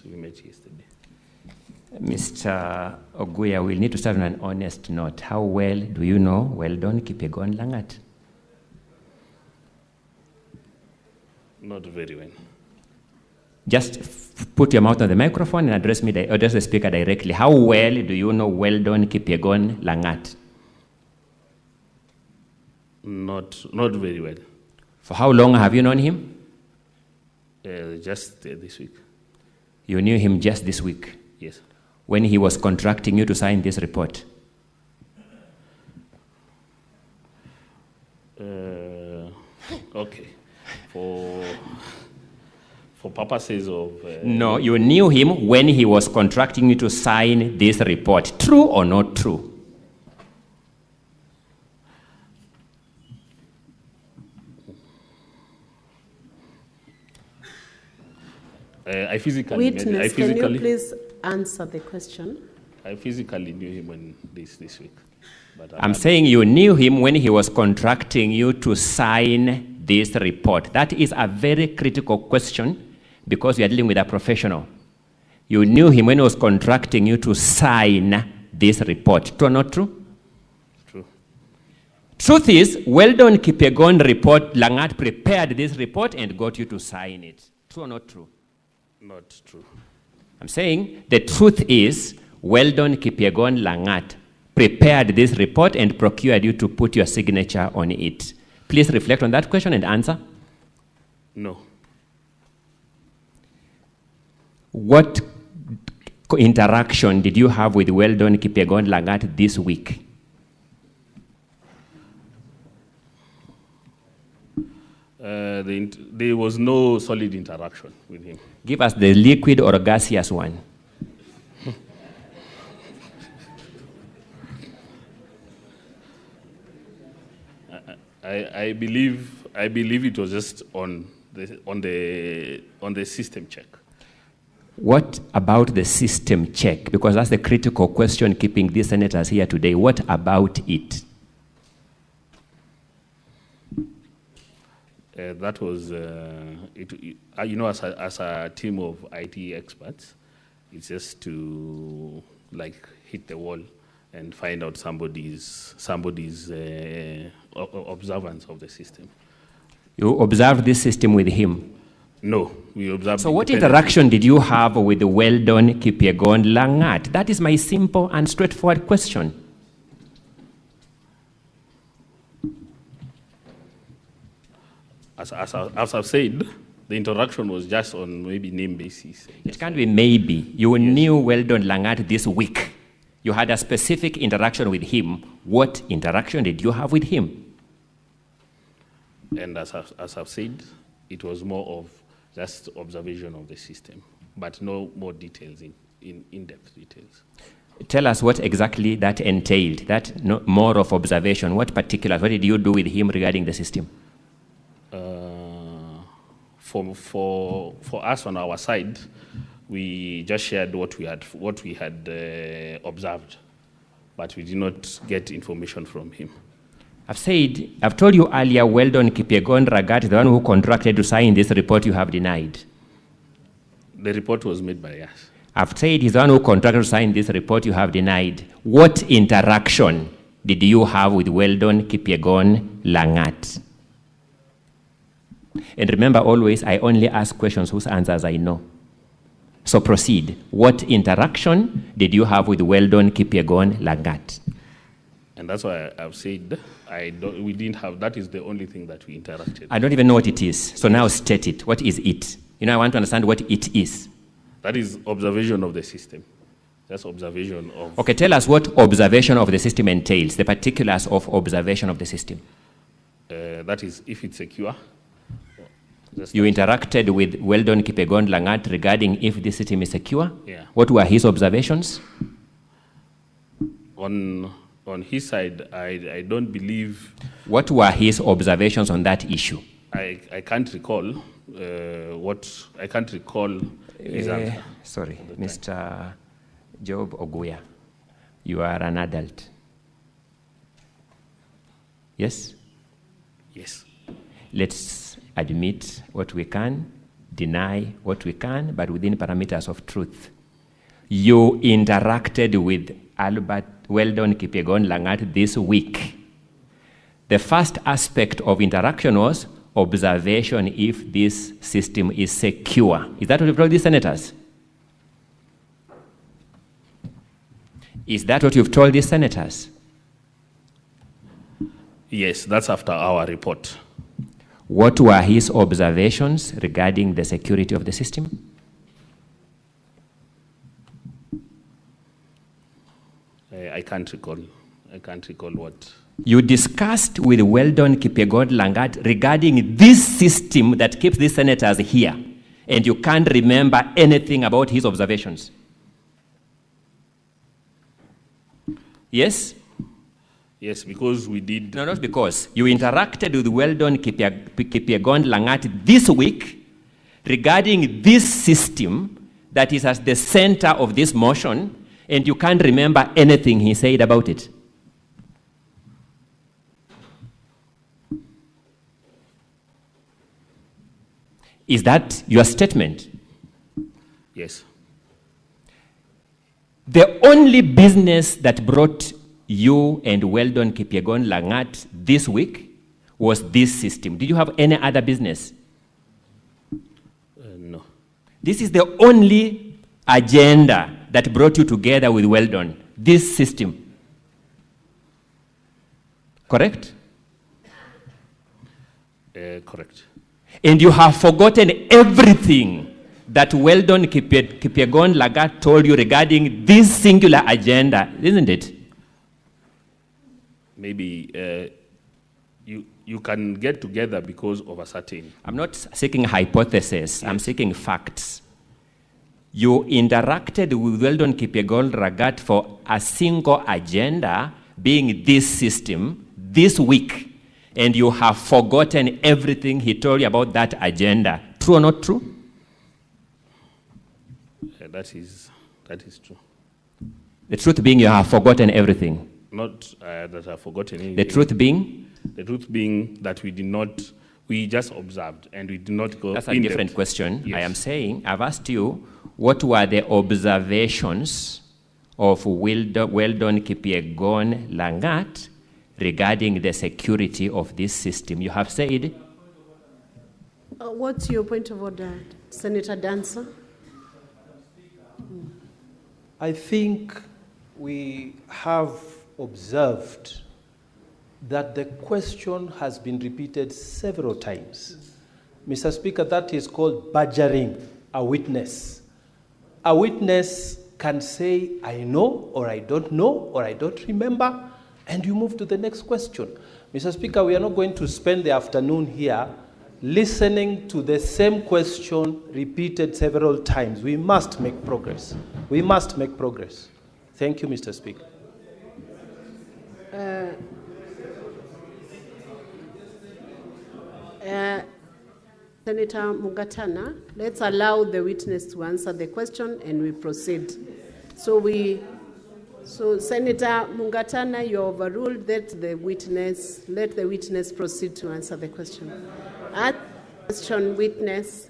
we met yesterday. Mr. Ongoya, we'll need to start on an honest note. How well do you know Weldon Kipyegon Langat? Not very well. Just put your mouth on the microphone and address the speaker directly. How well do you know Weldon Kipyegon Langat? Not very well. For how long have you known him? Just this week. You knew him just this week? Yes. When he was contracting you to sign this report? Okay. For purposes of... No, you knew him when he was contracting you to sign this report. True or not true? I physically... Witness, can you please answer the question? I physically knew him when this week. But I'm saying you knew him when he was contracting you to sign this report. That is a very critical question because you are dealing with a professional. You knew him when he was contracting you to sign this report. True or not true? True. Truth is, Weldon Kipyegon report, Langat prepared this report and got you to sign it. True or not true? Not true. I'm saying the truth is, Weldon Kipyegon Langat prepared this report and procured you to put your signature on it. Please reflect on that question and answer. No. What interaction did you have with Weldon Kipyegon Langat this week? There was no solid interaction with him. Give us the liquid or gaseous one. I believe it was just on the system check. What about the system check? Because that's the critical question keeping these senators here today. What about it? That was, as a team of IT experts, it's just to hit the wall and find out somebody's observance of the system. You observed this system with him? No, we observed. So what interaction did you have with the Weldon Kipyegon Langat? That is my simple and straightforward question. As I've said, the interaction was just on maybe name basis. It can't be maybe. You knew Weldon Langat this week. You had a specific interaction with him. What interaction did you have with him? And as I've said, it was more of just observation of the system, but no more details, in-depth details. Tell us what exactly that entailed, that more of observation. What particulars, what did you do with him regarding the system? For us on our side, we just shared what we had observed, but we did not get information from him. I've told you earlier, Weldon Kipyegon Langat, the one who contracted to sign this report, you have denied. The report was made by us. I've said he's the one who contracted to sign this report, you have denied. What interaction did you have with Weldon Kipyegon Langat? And remember always, I only ask questions whose answers I know. So proceed. What interaction did you have with Weldon Kipyegon Langat? And that's why I've said we didn't have, that is the only thing that we interacted. I don't even know what it is. So now state it. What is it? I want to understand what it is. That is observation of the system. That's observation of... Okay, tell us what observation of the system entails, the particulars of observation of the system. That is, if it's secure. You interacted with Weldon Kipyegon Langat regarding if the system is secure? Yeah. What were his observations? On his side, I don't believe... What were his observations on that issue? I can't recall I can't recall his answer. Sorry, Mr. Job Ongoya, you are an adult. Yes? Yes. Let's admit what we can, deny what we can, but within parameters of truth. You interacted with Albert Weldon Kipyegon Langat this week. The first aspect of interaction was observation if this system is secure. Is that what you've told the senators? Is that what you've told the senators? Yes, that's after our report. What were his observations regarding the security of the system? I can't recall. I can't recall what. You discussed with Weldon Kipyegon Langat regarding this system that keeps these senators here, and you can't remember anything about his observations. Yes? Yes, because we did. No, not because. You interacted with Weldon Kipyegon Langat this week regarding this system that is at the center of this motion, and you can't remember anything he said about it. Is that your statement? Yes. The only business that brought you and Weldon Kipyegon Langat this week was this system. Did you have any other business? No. This is the only agenda that brought you together with Weldon, this system. Correct? Correct. And you have forgotten everything that Weldon Kipyegon Langat told you regarding this singular agenda, isn't it? Maybe you can get together because of a certain. I'm not seeking hypothesis. Yes. I'm seeking facts. You interacted with Weldon Kipyegon Langat for a single agenda, being this system, this week, and you have forgotten everything he told you about that agenda. True or not true? That is true. The truth being you have forgotten everything. Not that I've forgotten anything. The truth being? The truth being that we just observed and we did not go. That's a different question. Yes. I am saying, I've asked you, what were the observations of Weldon Kipyegon Langat regarding the security of this system? You have said. What's your point of order, Senator Dancer? I think we have observed that the question has been repeated several times. Mr. Speaker, that is called badgering a witness. A witness can say, I know, or I don't know, or I don't remember, and you move to the next question. Mr. Speaker, we are not going to spend the afternoon here listening to the same question repeated several times. We must make progress. We must make progress. Thank you, Mr. Speaker. Senator Mugatana, let's allow the witness to answer the question and we proceed. So Senator Mugatana, you overruled that let the witness proceed to answer the question. Question, witness.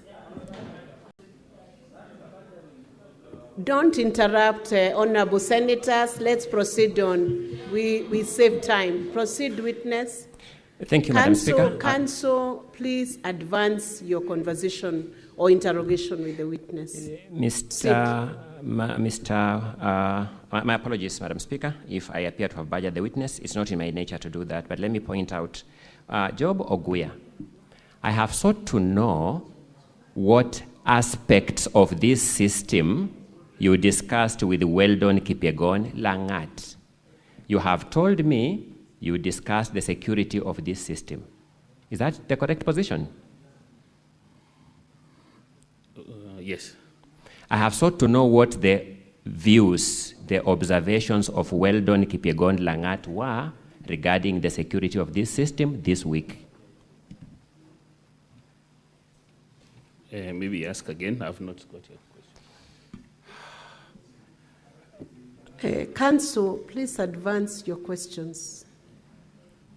Don't interrupt, honorable senators. Let's proceed on. We save time. Proceed, witness. Thank you, Madam Speaker. Counsel, please advance your conversation or interrogation with the witness. My apologies, Madam Speaker, if I appear to have badgered the witness. It's not in my nature to do that, but let me point out, Job Ongoya, I have sought to know what aspects of this system you discussed with Weldon Kipyegon Langat. You have told me you discussed the security of this system. Is that the correct position? Yes. I have sought to know what the views, the observations of Weldon Kipyegon Langat were regarding the security of this system this week. Maybe ask again. I've not got your question. Counsel, please advance your questions.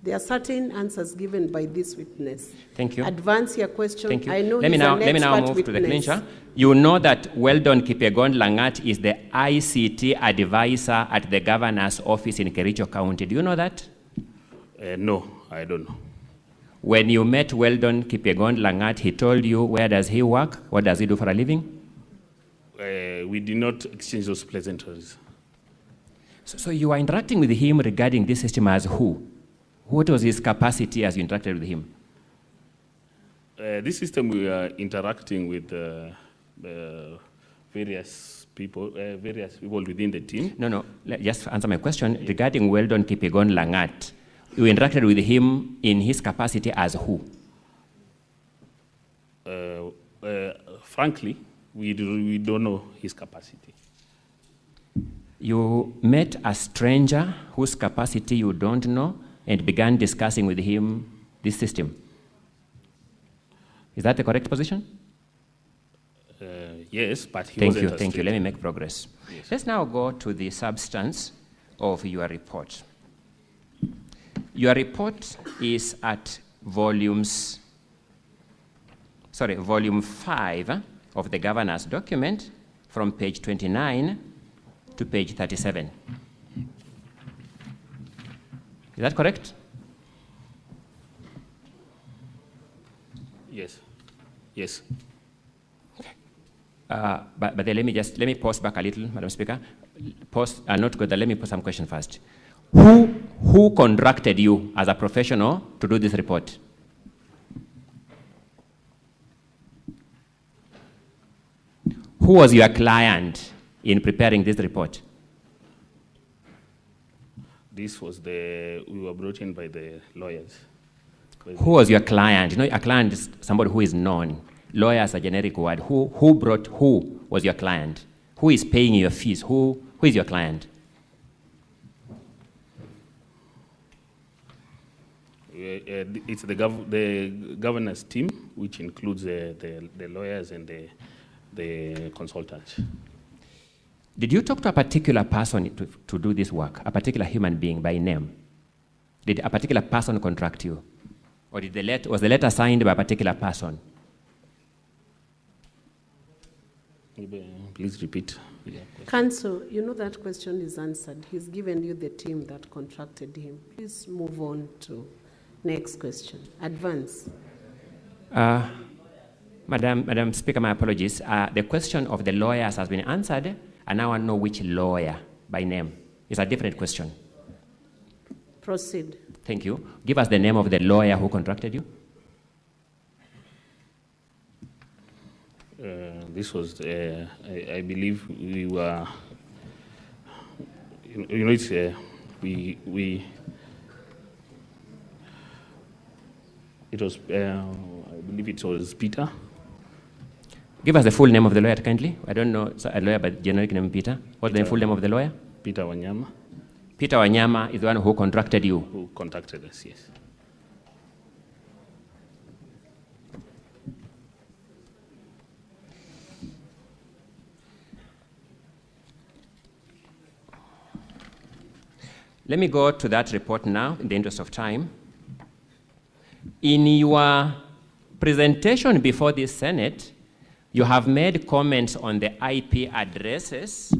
There are certain answers given by this witness. Thank you. Advance your question. Thank you. I know let me now move witness. to the clincher. You know that Weldon Kipyegon Langat is the ICT advisor at the governor's office in Kericho County. Do you know that? No, I don't know. When you met Weldon Kipyegon Langat, he told you where does he work? What does he do for a living? We did not exchange those pleasantries. So you are interacting with him regarding this system as who? What was his capacity as you interacted with him? This system, we are interacting with various people within the team. No, just answer my question. Regarding Weldon Kipyegon Langat, you interacted with him in his capacity as who? Frankly, we don't know his capacity. You met a stranger whose capacity you don't know and began discussing with him this system. Is that the correct position? Yes, but he wasn't a stranger. Thank you. Let me make progress. Yes. Let's now go to the substance of your report. Your report is at volume 5 of the governor's document from page 29 to page 37. Is that correct? Yes. Yes. But then let me pause back a little, Madam Speaker. Pause, not together. Let me put some question first. Who contracted you as a professional to do this report? Who was your client in preparing this report? This was we were brought in by the lawyers. Who was your client? You know, a client is somebody who is known. Lawyer is a generic word. Who was your client? Who is paying your fees? Who is your client? It's the governor's team, which includes the lawyers and the consultants. Did you talk to a particular person to do this work, a particular human being by name? Did a particular person contract you? Or was the letter signed by a particular person? Please repeat. Yeah. Counsel, you know that question is answered. He's given you the team that contracted him. Please move on to next question. Advance. Madam Speaker, my apologies. The question of the lawyers has been answered, and now I know which lawyer by name. It's a different question. Proceed. Thank you. Give us the name of the lawyer who contracted you. This was, I believe we were, you know, it's, it was, I believe it was Peter. Give us the full name of the lawyer, kindly. I don't know a lawyer by generic name Peter. What's the full name of the lawyer? Peter Wanyama. Peter Wanyama is the one who contracted you. Who contacted us, yes. Let me go to that report now, in the interest of time. In your presentation before the Senate, you have made comments on the IP addresses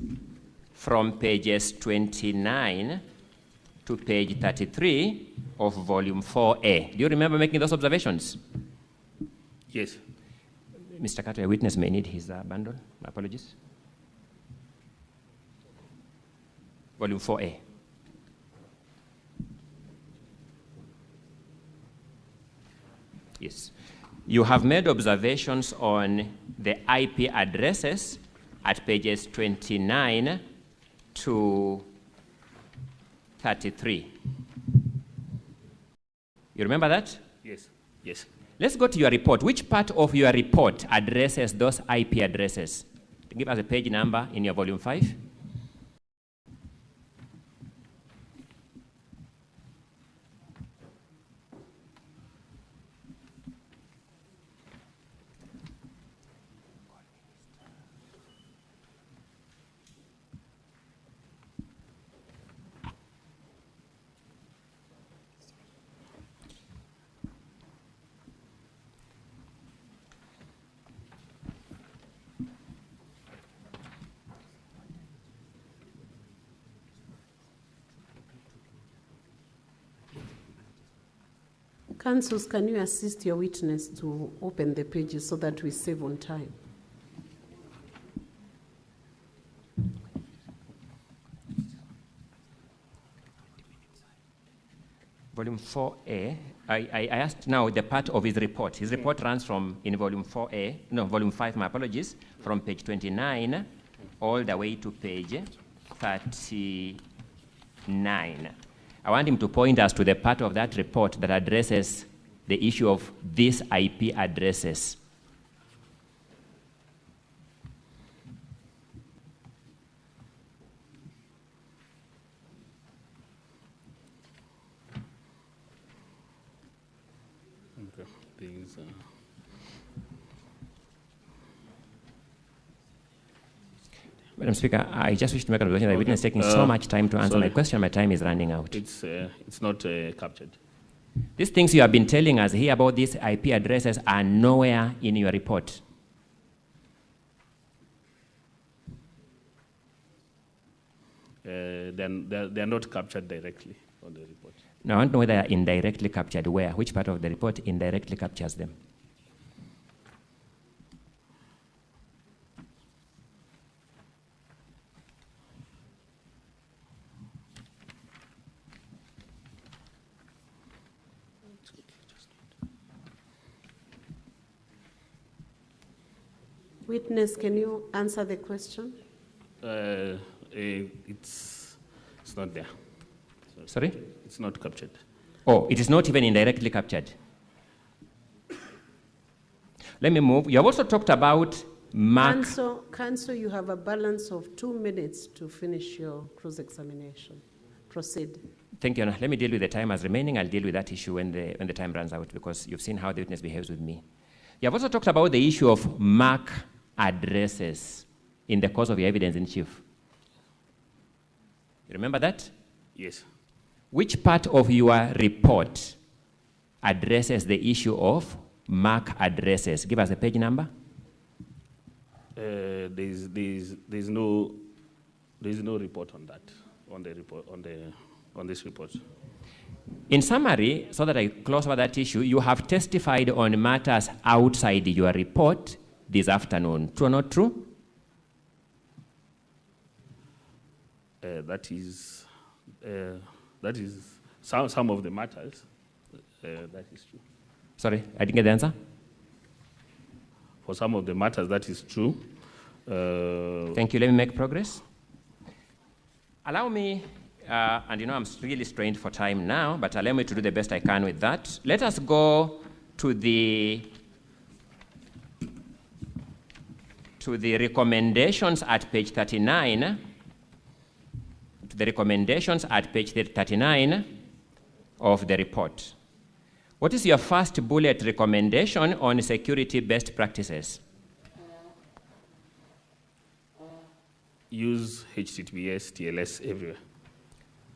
from pages 29 to page 33 of volume 4A. Do you remember making those observations? Yes. Mr. Carter, a witness may need his bundle. My apologies. Volume 4A. Yes. You have made observations on the IP addresses at pages 29 to 33. You remember that? Yes. Yes. Let's go to your report. Which part of your report addresses those IP addresses? Give us a page number in your volume 5. Counsels, can you assist your witness to open the pages so that we save on time? Volume 4A, I asked now the part of his report. His report runs from, in volume 4A, no, volume 5, my apologies, from page 29 all the way to page 39. I want him to point us to the part of that report that addresses the issue of these IP addresses. Okay. These, Madam Speaker, I just wish to make an observation that the witness is taking so much time to answer my question. My time is running out. it's not captured. These things you have been telling us here about these IP addresses are nowhere in your report. Then they're not captured directly on the report. Now, I want to know whether they are indirectly captured. Where? Which part of the report indirectly captures them? Witness, can you answer the question? It's not there. Sorry? It's not captured. Oh, it is not even indirectly captured. Let me move. You have also talked about mark. Counsel, you have a balance of 2 minutes to finish your cross-examination. Proceed. Thank you. Let me deal with the time as remaining. I'll deal with that issue when the time runs out, because you've seen how the witness behaves with me. You have also talked about the issue of MAC addresses in the course of your evidence in chief. You remember that? Yes. Which part of your report addresses the issue of MAC addresses? Give us a page number. There's no report on that on this report. In summary, so that I close over that issue, you have testified on matters outside your report this afternoon. True or not true? That is some of the matters. That is true. Sorry, I didn't get the answer. For some of the matters, that is true. Thank you. Let me make progress. Allow me, and you know I'm really strained for time now, but allow me to do the best I can with that. Let us go to the recommendations at page 39. To the recommendations at page 39 of the report. What is your first bullet recommendation on security best practices? Use HTTPS, TLS everywhere.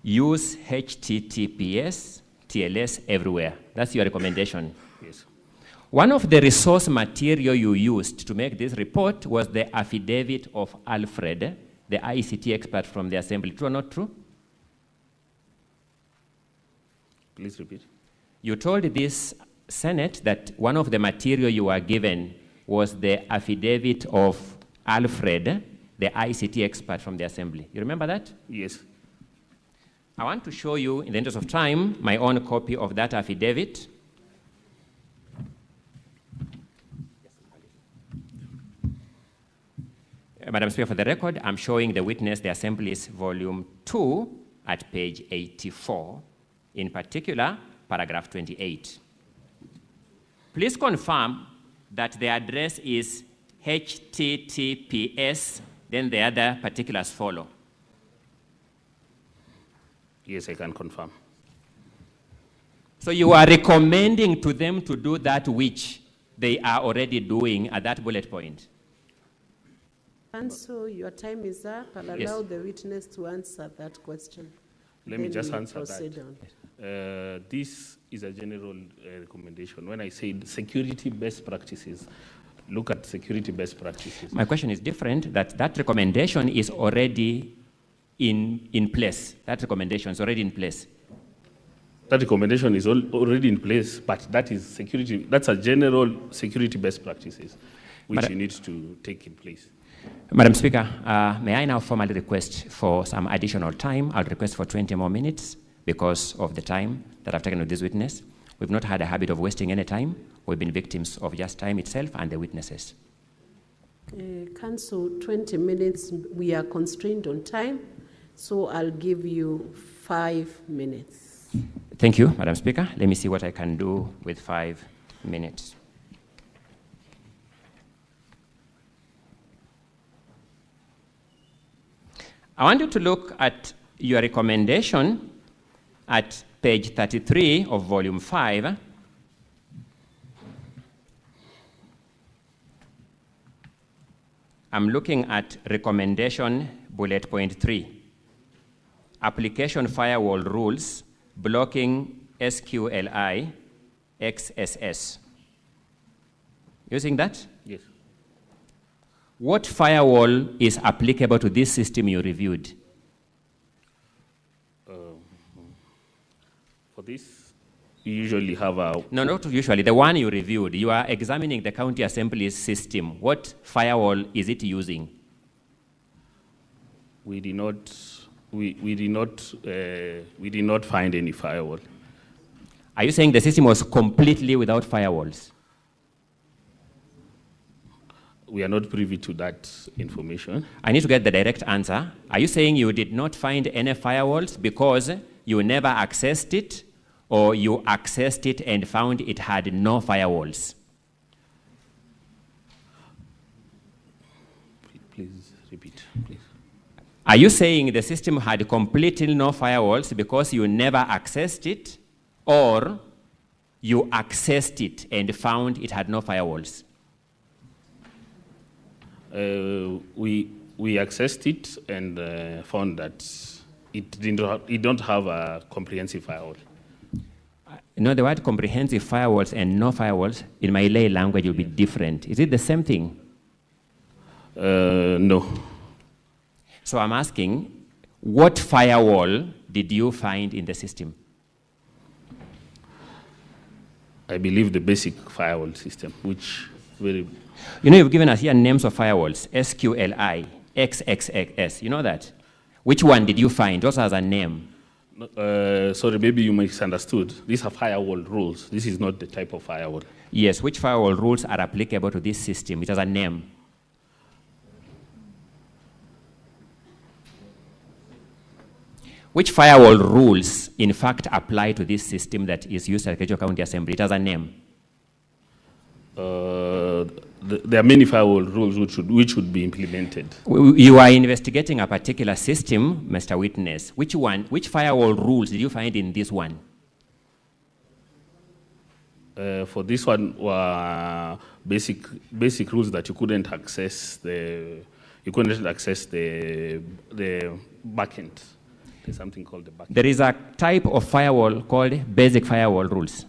Use HTTPS, TLS everywhere. That's your recommendation. Yes. One of the resource material you used to make this report was the affidavit of Alfred, the ICT expert from the Assembly. True or not true? Please repeat. You told this Senate that one of the material you were given was the affidavit of Alfred, the ICT expert from the Assembly. You remember that? Yes. I want to show you, in the interest of time, my own copy of that affidavit. Madam Speaker, for the record, I'm showing the witness the Assembly's volume 2 at page 84, in particular, paragraph 28. Please confirm that the address is HTTPS, then the other particulars follow. Yes, I can confirm. So you are recommending to them to do that which they are already doing at that bullet point. And so your time is up. I'll allow the witness to answer that question. Let me just answer proceed that. This is a general recommendation. When I said security best practices, look at security best practices. My question is different, that recommendation is already in place. That recommendation is already in place. That recommendation is already in place, but that is security. That's a general security best practices, which you need to take in place. Madam Speaker, may I now formally request for some additional time? I'll request for 20 more minutes because of the time that I've taken with this witness. We've not had a habit of wasting any time. We've been victims of just time itself and the witnesses. Council, 20 minutes. We are constrained on time, so I'll give you 5 minutes. Thank you, Madam Speaker. Let me see what I can do with 5 minutes. I want you to look at your recommendation at page 33 of volume 5. I'm looking at recommendation bullet point 3. Application firewall rules blocking SQLI XSS. Using that? Yes. What firewall is applicable to this system you reviewed? For this, you usually have a... No, not usually. The one you reviewed. You are examining the county assembly's system. What firewall is it using? We did not find any firewall. Are you saying the system was completely without firewalls? We are not privy to that information. I need to get the direct answer. Are you saying you did not find any firewalls because you never accessed it, or you accessed it and found it had no firewalls? Please repeat, please. Are you saying the system had completely no firewalls because you never accessed it, or you accessed it and found it had no firewalls? We accessed it and found that it don't have a comprehensive firewall. No, the word comprehensive firewalls and no firewalls in my lay language will be different. Is it the same thing? No. So I'm asking, what firewall did you find in the system? I believe the basic firewall system, which very... You know, you've given us here names of firewalls, SQLI, XXX, you know that? Which one did you find? What has a name? Sorry, maybe you misunderstood. These are firewall rules. This is not the type of firewall. Yes, which firewall rules are applicable to this system? It has a name. Which firewall rules, in fact, apply to this system that is used at Kericho County Assembly? It has a name. There are many firewall rules which should be implemented. You are investigating a particular system, Mr. Witness. Which firewall rules did you find in this one? For this one were basic rules that you couldn't access the backend. There's something called the backend. There is a type of firewall called basic firewall rules,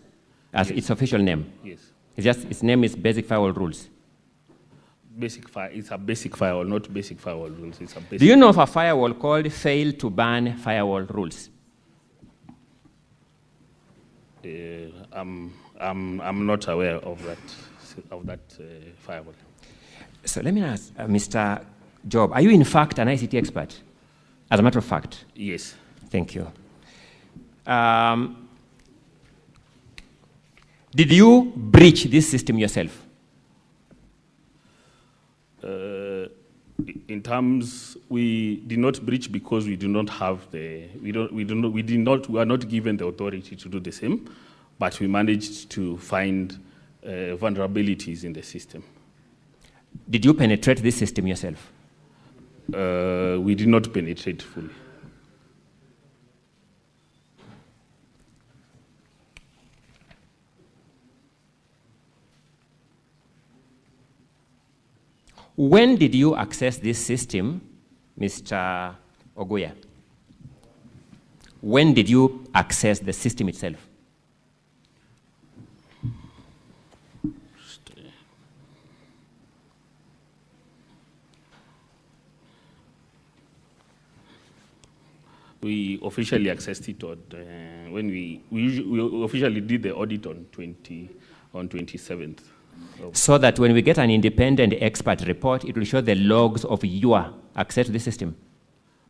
as its official name. Yes. Its name is basic firewall rules. It's a basic firewall, not basic firewall rules. It's a basic. Do you know of a firewall called fail to ban firewall rules? I'm not aware of that firewall. So let me ask, Mr. Job, are you in fact an ICT expert? As a matter of fact. Yes. Thank you. Did you breach this system yourself? In terms, we did not breach because we do not have we are not given the authority to do the same, but we managed to find vulnerabilities in the system. Did you penetrate this system yourself? We did not penetrate fully. When did you access this system, Mr. Ongoya? When did you access the system itself? We officially accessed it when we officially did the audit on 27th. So that when we get an independent expert report, it will show the logs of your access to the system.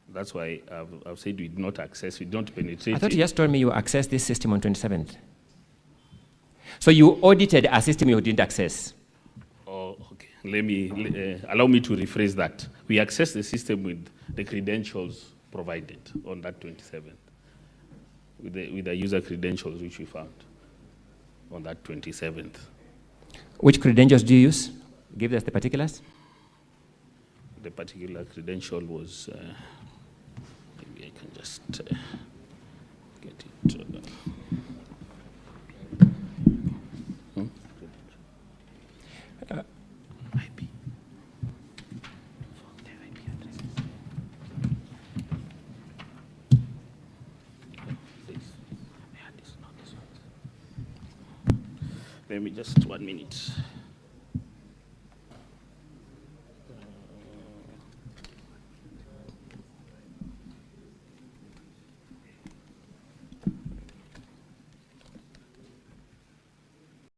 That's why I've said we did not access, we don't penetrate. I thought you just told me you accessed this system on 27th. So you audited a system you didn't access. Oh, okay. Allow me to rephrase that. We accessed the system with the credentials provided on that 27th, with the user credentials which we found on that 27th. Which credentials do you use? Give us the particulars. The particular credential was, maybe I can just get it. IP. Let me just 1 minute.